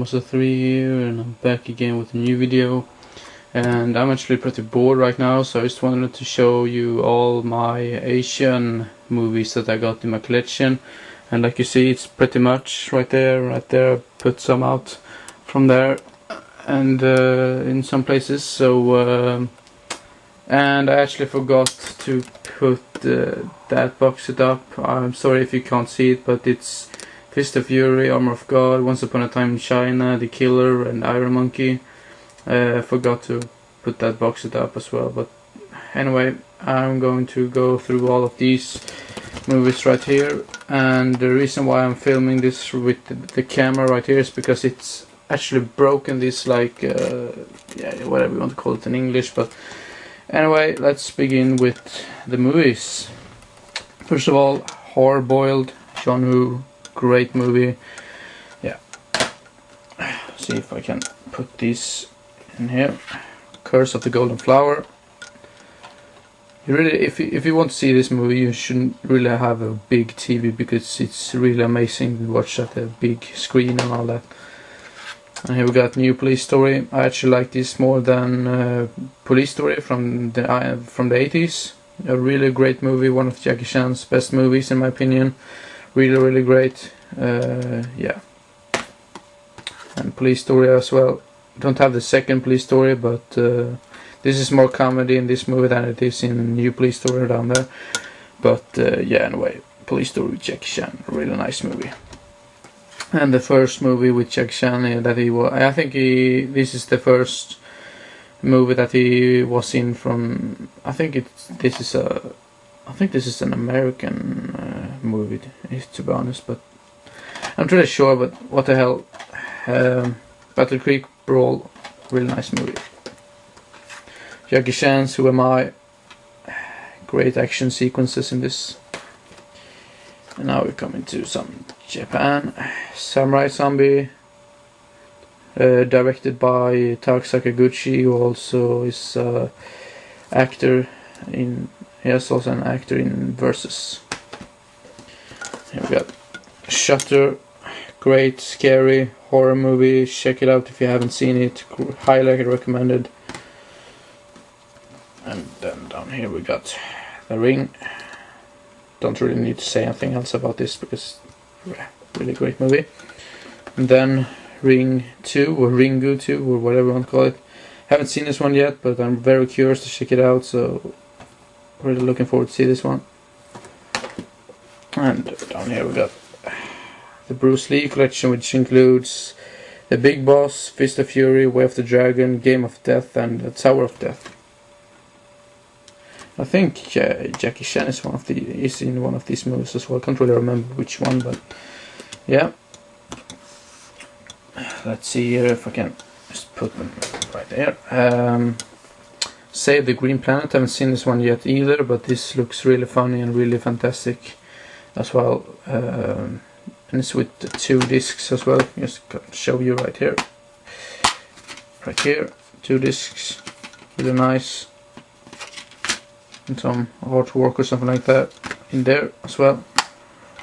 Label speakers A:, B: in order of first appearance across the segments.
A: Monster 3 here, and I'm back again with a new video. And I'm actually pretty bored right now, so I just wanted to show you all my Asian movies that I got in my collection. And like you see, it's pretty much right there. I put some out from there and in some places. So and I actually forgot to put that box set up. I'm sorry if you can't see it, but it's Fist of Fury, Armor of God, Once Upon a Time in China, The Killer, and Iron Monkey. I forgot to put that box set up as well, but anyway, I'm going to go through all of these movies right here. And the reason why I'm filming this with the camera right here is because it's actually broken, this like yeah, whatever you want to call it in English. But anyway, let's begin with the movies. First of all, Hard Boiled, John Woo, great movie. Yeah, see if I can put these in here. Curse of the Golden Flower. You really, if you want to see this movie, you shouldn't really have a big TV, because it's really amazing to watch at a big screen and all that. And here we got New Police Story. I actually like this more than Police Story from the 80s. A really great movie, one of Jackie Chan's best movies in my opinion. Really great. Yeah. And Police Story as well. Don't have the second Police Story, but this is more comedy in this movie than it is in New Police Story down there. But yeah, anyway, Police Story with Jackie Chan, a really nice movie. And the first movie with Jackie Chan that he was, I think this is the first movie that he was in from. I think this is an American movie, to be honest, but I'm not really sure. But what the hell, Battle Creek Brawl, really nice movie. Jackie Chan's Who Am I? Great action sequences in this. And now we're coming to some Japan. Samurai Zombie, directed by Takashi Miike, who also is actor in. He is also an actor in Versus. Here we got Shutter, great scary horror movie. Check it out if you haven't seen it. Highly recommended. And then down here we got The Ring. Don't really need to say anything else about this because really great movie. And then Ring 2 or Ringu 2 or whatever you want to call it. Haven't seen this one yet, but I'm very curious to check it out, so really looking forward to see this one. And down here we got the Bruce Lee collection, which includes The Big Boss, Fist of Fury, Way of the Dragon, Game of Death, and The Tower of Death. I think Jackie Chan is in one of these movies as well. I can't really remember which one, but yeah. Let's see here if I can just put them right there. Save the Green Planet. I haven't seen this one yet either, but this looks really funny and really fantastic as well. And it's with 2 discs as well. Just show you right here. Right here, 2 discs. Really nice. And some artwork or something like that in there as well.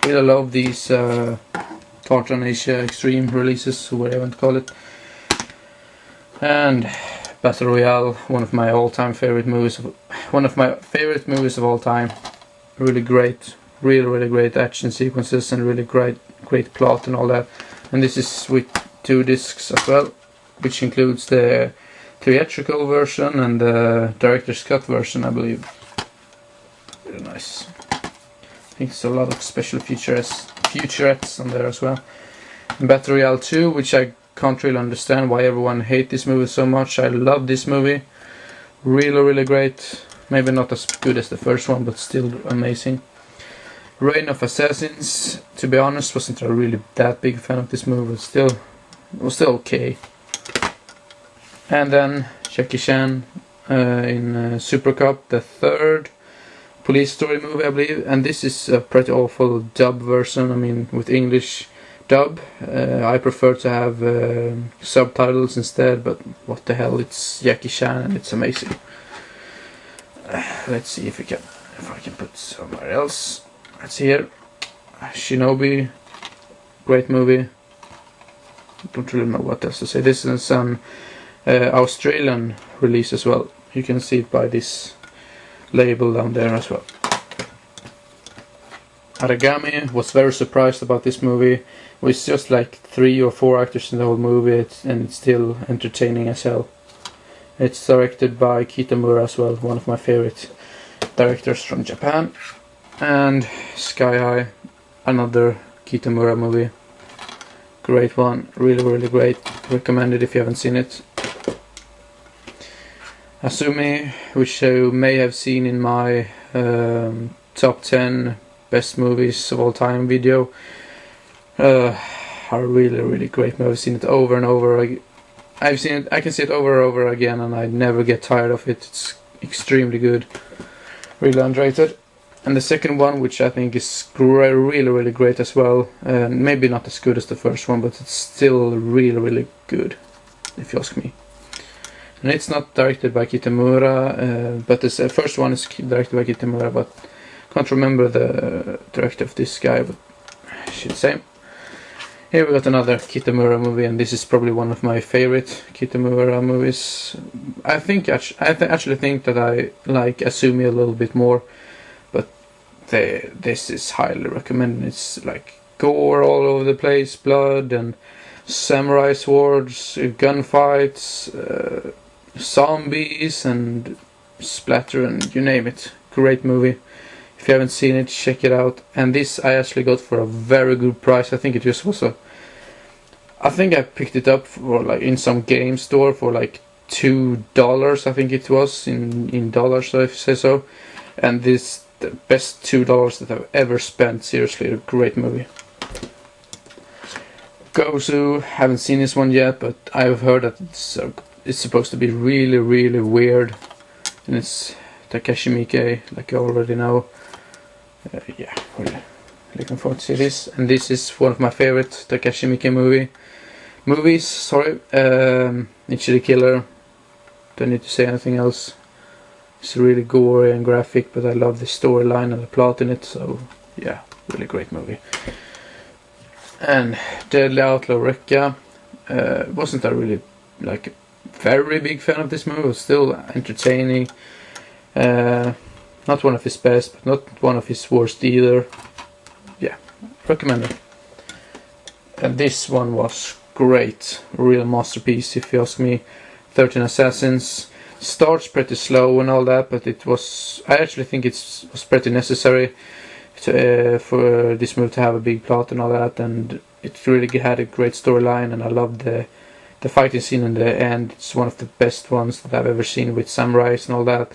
A: Really love these Tartan Asia Extreme releases, or whatever you want to call it. And Battle Royale, one of my all-time favorite movies. One of my favorite movies of all time. Really great, really great action sequences and really great plot and all that. And this is with 2 discs as well, which includes the theatrical version and the director's cut version, I believe. Really nice. I think there's a lot of special featurettes on there as well. And Battle Royale 2, which I can't really understand why everyone hates this movie so much. I love this movie. Really great. Maybe not as good as the first one, but still amazing. Reign of Assassins, to be honest, wasn't a really that big fan of this movie, but it was still okay. And then Jackie Chan in Super Cup, the 3rd Police Story movie, I believe, and this is a pretty awful dub version. I mean, with English dub. I prefer to have subtitles instead, but what the hell, it's Jackie Chan and it's amazing. Let's see if I can put somewhere else. Let's see here. Shinobi, great movie. don't really know what else to say. This is an Australian release as well. You can see it by this label down there as well. Aragami was very surprised about this movie. It's just like 3 or 4 actors in the whole movie, and it's still entertaining as hell. It's directed by Kitamura as well, one of my favorite directors from Japan. And Sky High, another Kitamura movie. Great one, really great. Recommend it if you haven't seen it. Asumi, which you may have seen in my top 10 best movies of all time video. A really great movie. I've seen it over and over. I can see it over and over again, and I never get tired of it. It's extremely good, really underrated. And the second one, which I think is really great as well, maybe not as good as the first one, but it's still really good, if you ask me. And it's not directed by Kitamura, but the first one is directed by Kitamura, but can't remember the director of this guy, but shit, same. Here we got another Kitamura movie, and this is probably one of my favorite Kitamura movies. I actually think that I like Asumi a little bit more, but this is highly recommended. It's like gore all over the place, blood and samurai swords, gunfights, zombies and splatter, and you name it. Great movie. If you haven't seen it, check it out. And this I actually got for a very good price. I think it just was I think I picked it up for like in some game store for like $2. I think it was in dollars, so if you say so. And this the best $2 that I've ever spent. Seriously, a great movie. Gozu, haven't seen this one yet, but I've heard that it's supposed to be really weird. And it's Takashi Miike, like you already know. Yeah, really looking forward to see this. And this is one of my favorite Takashi Miike movies. Sorry, Ichi the Killer. Don't need to say anything else. It's really gory and graphic, but I love the storyline and the plot in it. So yeah, really great movie. And Deadly Outlaw Rekka. Wasn't I really like very big fan of this movie? It was still entertaining. Not one of his best, but not one of his worst either. Yeah, recommend it. And this one was great, real masterpiece if you ask me. 13 Assassins. Starts pretty slow and all that, but I actually think it was pretty necessary for this movie to have a big plot and all that, and it really had a great storyline, and I loved the fighting scene in the end. It's one of the best ones that I've ever seen with samurais and all that.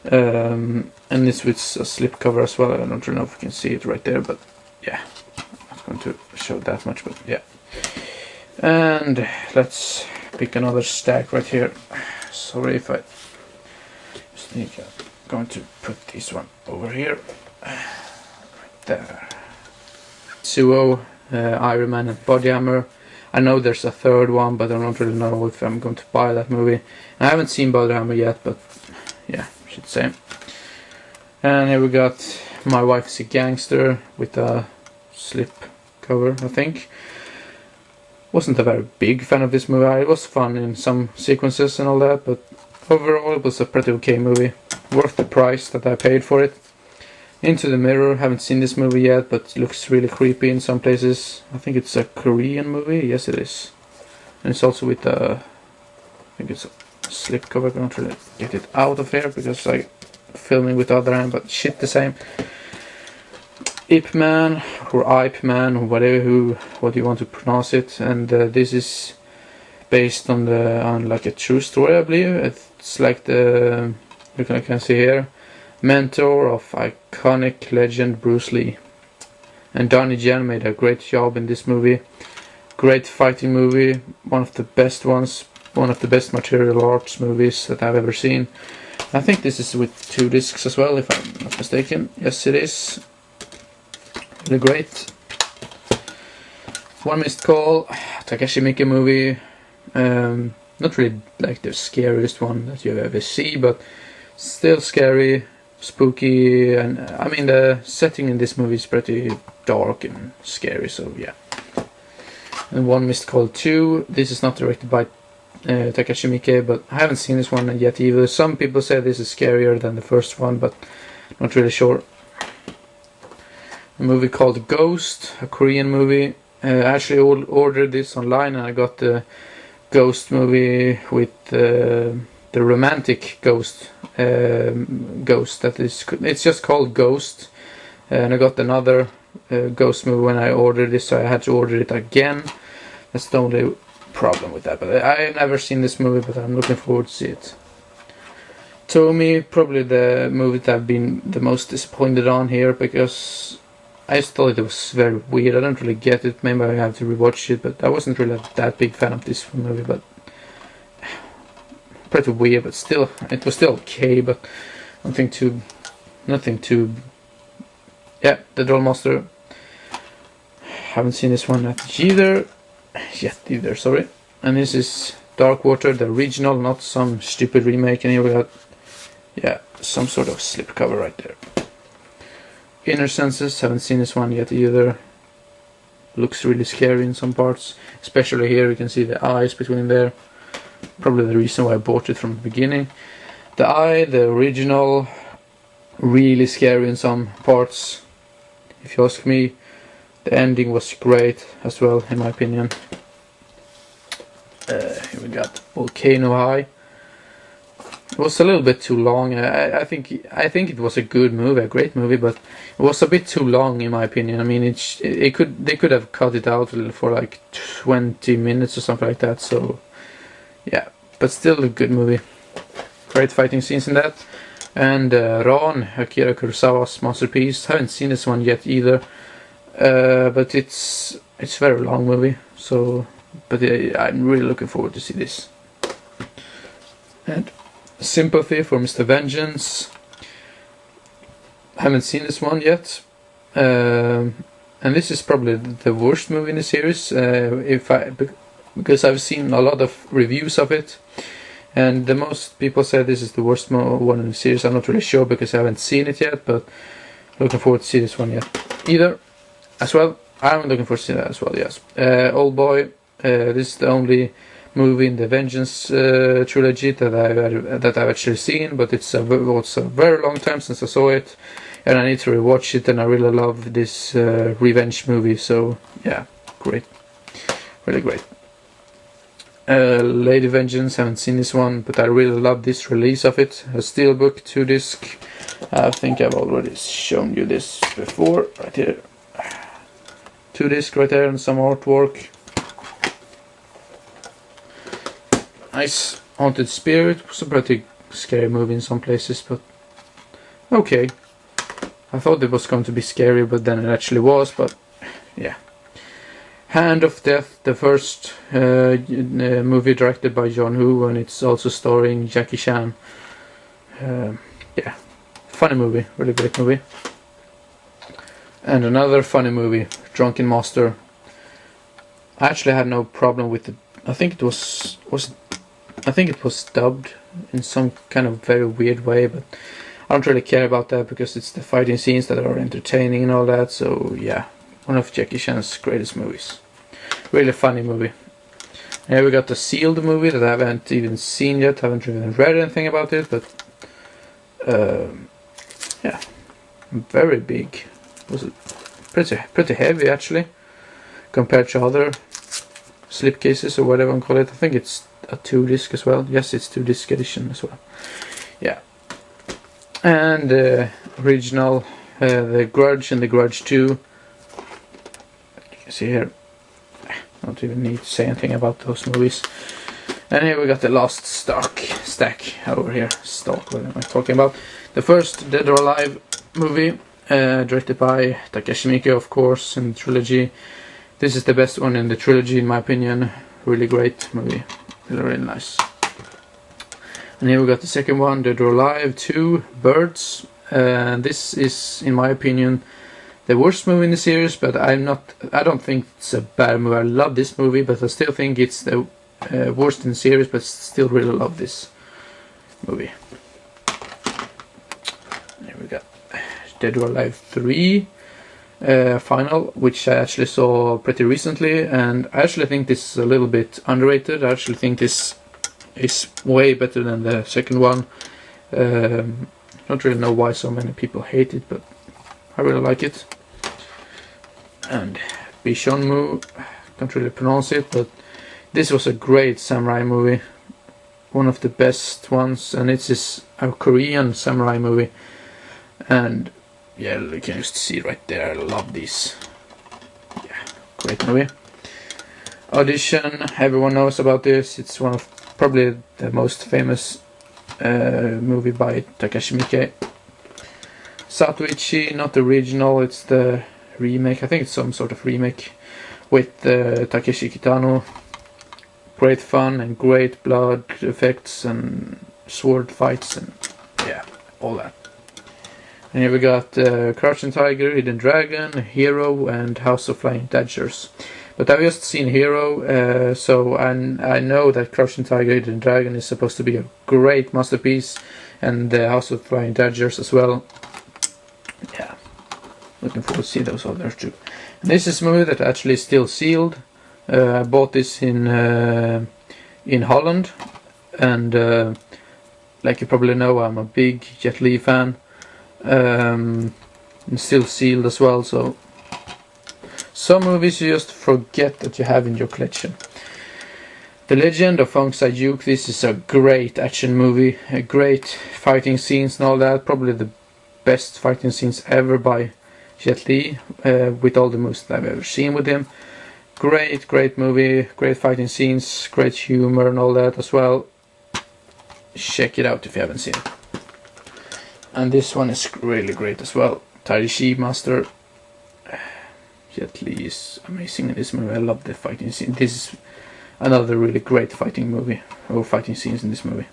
A: And this with a slipcover as well. I don't really know if you can see it right there, but yeah, I'm not going to show that much, but yeah. And let's pick another stack right here. Sorry if I just think I'm going to put this one over here, right there. Suo, Iron Man and Body Hammer. I know there's a third one, but I don't really know if I'm going to buy that movie. I haven't seen Body Hammer yet, but yeah, I should say. And here we got My Wife is a Gangster with a slip cover, I think. Wasn't a very big fan of this movie. It was fun in some sequences and all that, but overall it was a pretty okay movie. Worth the price that I paid for it. Into the Mirror, haven't seen this movie yet, but it looks really creepy in some places. I think it's a Korean movie. Yes, it is. And it's also with I think it's a slip cover. I can't really get it out of here because I'm filming with the other hand, but shit the same. Ip Man or Ipe Man or whatever, what you want to pronounce it, and this is based on like a true story, I believe. It's like you can see here, mentor of iconic legend Bruce Lee, and Donnie Yen made a great job in this movie. Great fighting movie, one of the best ones, one of the best martial arts movies that I've ever seen. I think this is with 2 discs as well, if I'm not mistaken. Yes, it is. Really great. One Missed Call, Takashi Miike movie. Not really like the scariest one that you ever see, but still scary, spooky, and I mean the setting in this movie is pretty dark and scary, so yeah. and One Missed Call 2. This is not directed by Takashi Miike, but I haven't seen this one yet either. Some people say this is scarier than the first one, but not really sure. A movie called Ghost, a Korean movie. I actually ordered this online, and I got the Ghost movie with the romantic Ghost. That is, it's just called Ghost, and I got another Ghost movie when I ordered this, so I had to order it again. That's the only problem with that, but I've never seen this movie, but I'm looking forward to see it. Tommy, probably the movie that I've been the most disappointed on here, because I just thought it was very weird. I don't really get it. Maybe I have to rewatch it, but I wasn't really that big fan of this movie, but pretty weird, but still, it was still okay, but nothing too, yeah, The Doll Monster. Haven't seen this one yet either, sorry. And this is Dark Water, the original, not some stupid remake, and here we got, yeah, some sort of slipcover right there. Inner Senses, haven't seen this one yet either. Looks really scary in some parts, especially here you can see the eyes between there. Probably the reason why I bought it from the beginning. The Eye, the original, really scary in some parts, if you ask me. The ending was great as well, in my opinion. Here we got Volcano High. It was a little bit too long. I think it was a good movie, a great movie, but it was a bit too long in my opinion. I mean, they could have cut it out for like 20 minutes or something like that. So yeah, but still a good movie. Great fighting scenes in that. And Ran, Akira Kurosawa's masterpiece. Haven't seen this one yet either, but it's a very long movie. So, but I'm really looking forward to see this. And Sympathy for Mr. Vengeance. Haven't seen this one yet, and this is probably the worst movie in the series. Because I've seen a lot of reviews of it, and the most people say this is the worst one in the series. I'm not really sure because I haven't seen it yet, but looking forward to see this one either as well. I'm looking forward to see that as well. Yes, Old Boy. This is the only movie in the Vengeance trilogy that I've actually seen, but it's a very long time since I saw it, and I need to rewatch it. And I really love this revenge movie. So yeah, great, really great. Lady Vengeance, haven't seen this one, but I really love this release of it. A steelbook 2-disc. I think I've already shown you this before, right here. 2-disc right there and some artwork. Nice. Haunted Spirit was a pretty scary movie in some places, but okay. I thought it was going to be scary, but then it actually was, but yeah. Hand of Death, the first movie directed by John Woo, and it's also starring Jackie Chan. Yeah, funny movie, really great movie. And another funny movie, Drunken Master. I actually had no problem with it. I think it was dubbed in some kind of very weird way, but I don't really care about that because it's the fighting scenes that are entertaining and all that. So yeah, one of Jackie Chan's greatest movies. Really funny movie. And here we got the Sealed movie that I haven't even seen yet. Haven't even read anything about it, but yeah, very big. Was it pretty heavy actually compared to other slipcases or whatever you call it. I think it's a 2-disc as well. Yes, it's 2-disc edition as well. Yeah. And the original, The Grudge and The Grudge 2. You can see here. I don't even need to say anything about those movies. And here we got the last stack over here. What am I talking about? The first Dead or Alive movie, directed by Takashi Miike, of course, in the trilogy. This is the best one in the trilogy, in my opinion. Really great movie. Really nice. And here we got the second one, Dead or Alive 2, Birds. This is, in my opinion, the worst movie in the series, but I don't think it's a bad movie. I love this movie, but I still think it's the worst in the series, but still really love this movie. Here we got Dead or Alive 3. final, which I actually saw pretty recently, and I actually think this is a little bit underrated. I actually think this is way better than the second one. Don't really know why so many people hate it, but I really like it. And Bishonmu, can't really pronounce it, but this was a great samurai movie, one of the best ones, and it's a Korean samurai movie. And yeah, you can just see right there, I love these. Yeah, great movie. Audition, everyone knows about this. It's one of probably the most famous movie by Takashi Miike. Satoichi, not the original, it's the remake. I think it's some sort of remake with Takeshi Kitano. Great fun and great blood effects and sword fights and yeah, all that. And here we got Crouching Tiger, Hidden Dragon, Hero, and House of Flying Daggers. But I've just seen Hero, so I know that Crouching Tiger, Hidden Dragon is supposed to be a great masterpiece, and the House of Flying Daggers as well. Yeah, looking forward to see those others too. And this is a movie that actually is still sealed. I bought this in Holland, and like you probably know, I'm a big Jet Li fan. And still sealed as well, so some movies you just forget that you have in your collection. The Legend of Fong Sai-yuk, this is a great action movie, a great fighting scenes and all that, probably the best fighting scenes ever by Jet Li, with all the moves that I've ever seen with him. Great movie, great fighting scenes, great humor and all that as well. Check it out if you haven't seen it. And this one is really great as well. Taishi Master. Jet Li is amazing in this movie. I love the fighting scene. This is another really great fighting movie, or fighting scenes in this movie.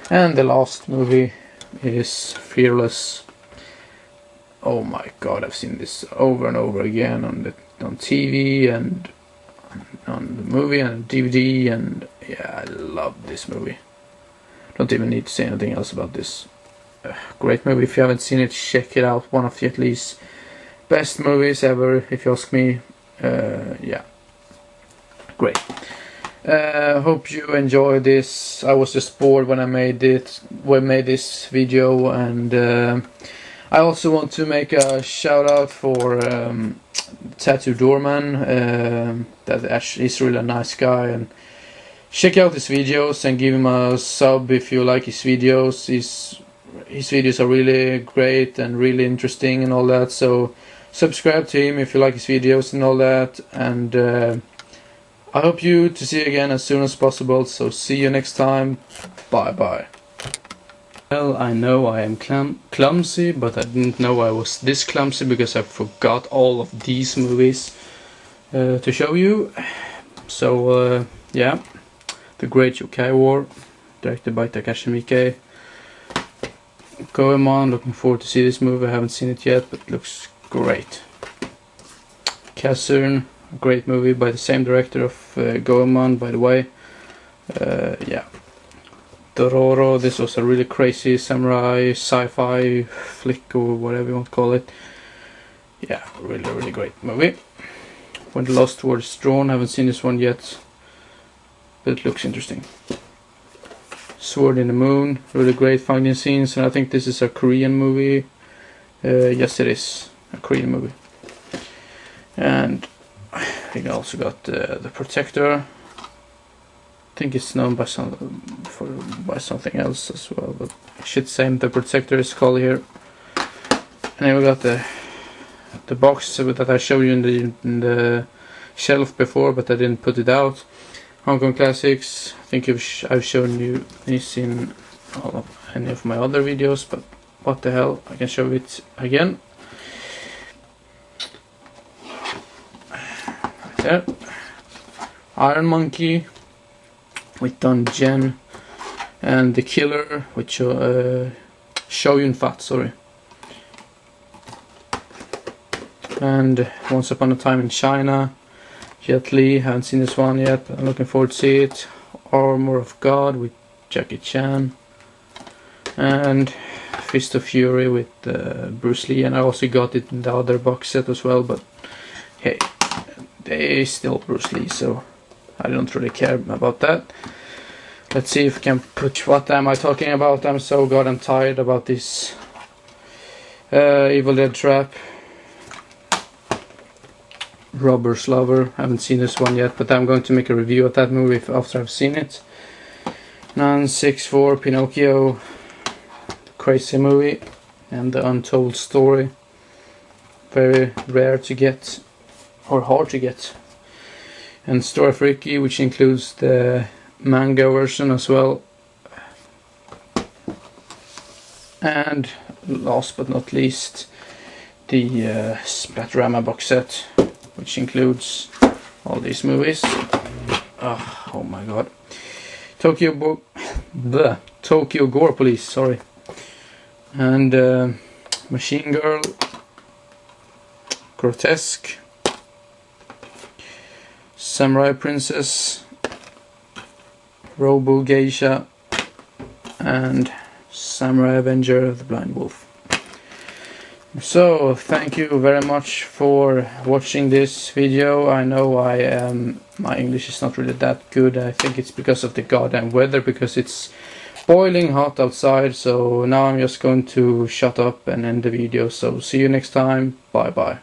A: And the last movie is Fearless. Oh my god, I've seen this over and over again on TV and on the movie and DVD, and yeah, I love this movie. Don't even need to say anything else about this. Great movie. If you haven't seen it, check it out. One of Jet Li's best movies ever, if you ask me. Yeah, great. Hope you enjoyed this. I was just bored when I made it. When I made this video, and I also want to make a shout out for tattooeddoorman. That actually is really a nice guy, and check out his videos and give him a sub if you like his videos. His videos are really great and really interesting and all that, so subscribe to him if you like his videos and all that, and I hope to see you again as soon as possible, so see you next time. Bye bye. Well, I know I am clumsy, but I didn't know I was this clumsy because I forgot all of these movies to show you. So yeah, The Great Yokai War, directed by Takashi Miike. Goemon, looking forward to see this movie. I haven't seen it yet, but it looks great. Kazurn, a great movie by the same director of Goemon, by the way. Yeah. Dororo, this was a really crazy samurai sci-fi flick or whatever you want to call it. Yeah, really great movie. When the Lost World is Drawn, I haven't seen this one yet, but it looks interesting. Sword in the Moon, really great fighting scenes, and I think this is a Korean movie. Yes, it is a Korean movie. And I think I also got The Protector. I think it's known by something else as well, but I should say The Protector is called here. And then we got the box that I showed you in the shelf before, but I didn't put it out. Hong Kong Classics. I think I've shown you this in any of my other videos, but what the hell, I can show it again. Right there. Iron Monkey with Don Jen, and The Killer with Shoyun Fat, sorry. And Once Upon a Time in China, Jet Li, haven't seen this one yet, but I'm looking forward to see it. Armor of God with Jackie Chan. And Fist of Fury with Bruce Lee, and I also got it in the other box set as well, but hey, they still Bruce Lee, so I don't really care about that. Let's see if I can put... What am I talking about? I'm so goddamn tired about this Evil Dead Trap. Robber's Lover. I haven't seen this one yet, but I'm going to make a review of that movie after I've seen it. 964 Pinocchio. Crazy movie. And The Untold Story. Very rare to get, or hard to get. And Story of Ricky, which includes the manga version as well. And last but not least, the Splatterama box set, which includes all these movies. Oh my god. Tokyo Gore Police, sorry. And Machine Girl, Grotesque, Samurai Princess, Robo Geisha, and Samurai Avenger the Blind Wolf. So, thank you very much for watching this video. I know my English is not really that good. I think it's because of the goddamn weather, because it's boiling hot outside. So now I'm just going to shut up and end the video. So see you next time. Bye bye.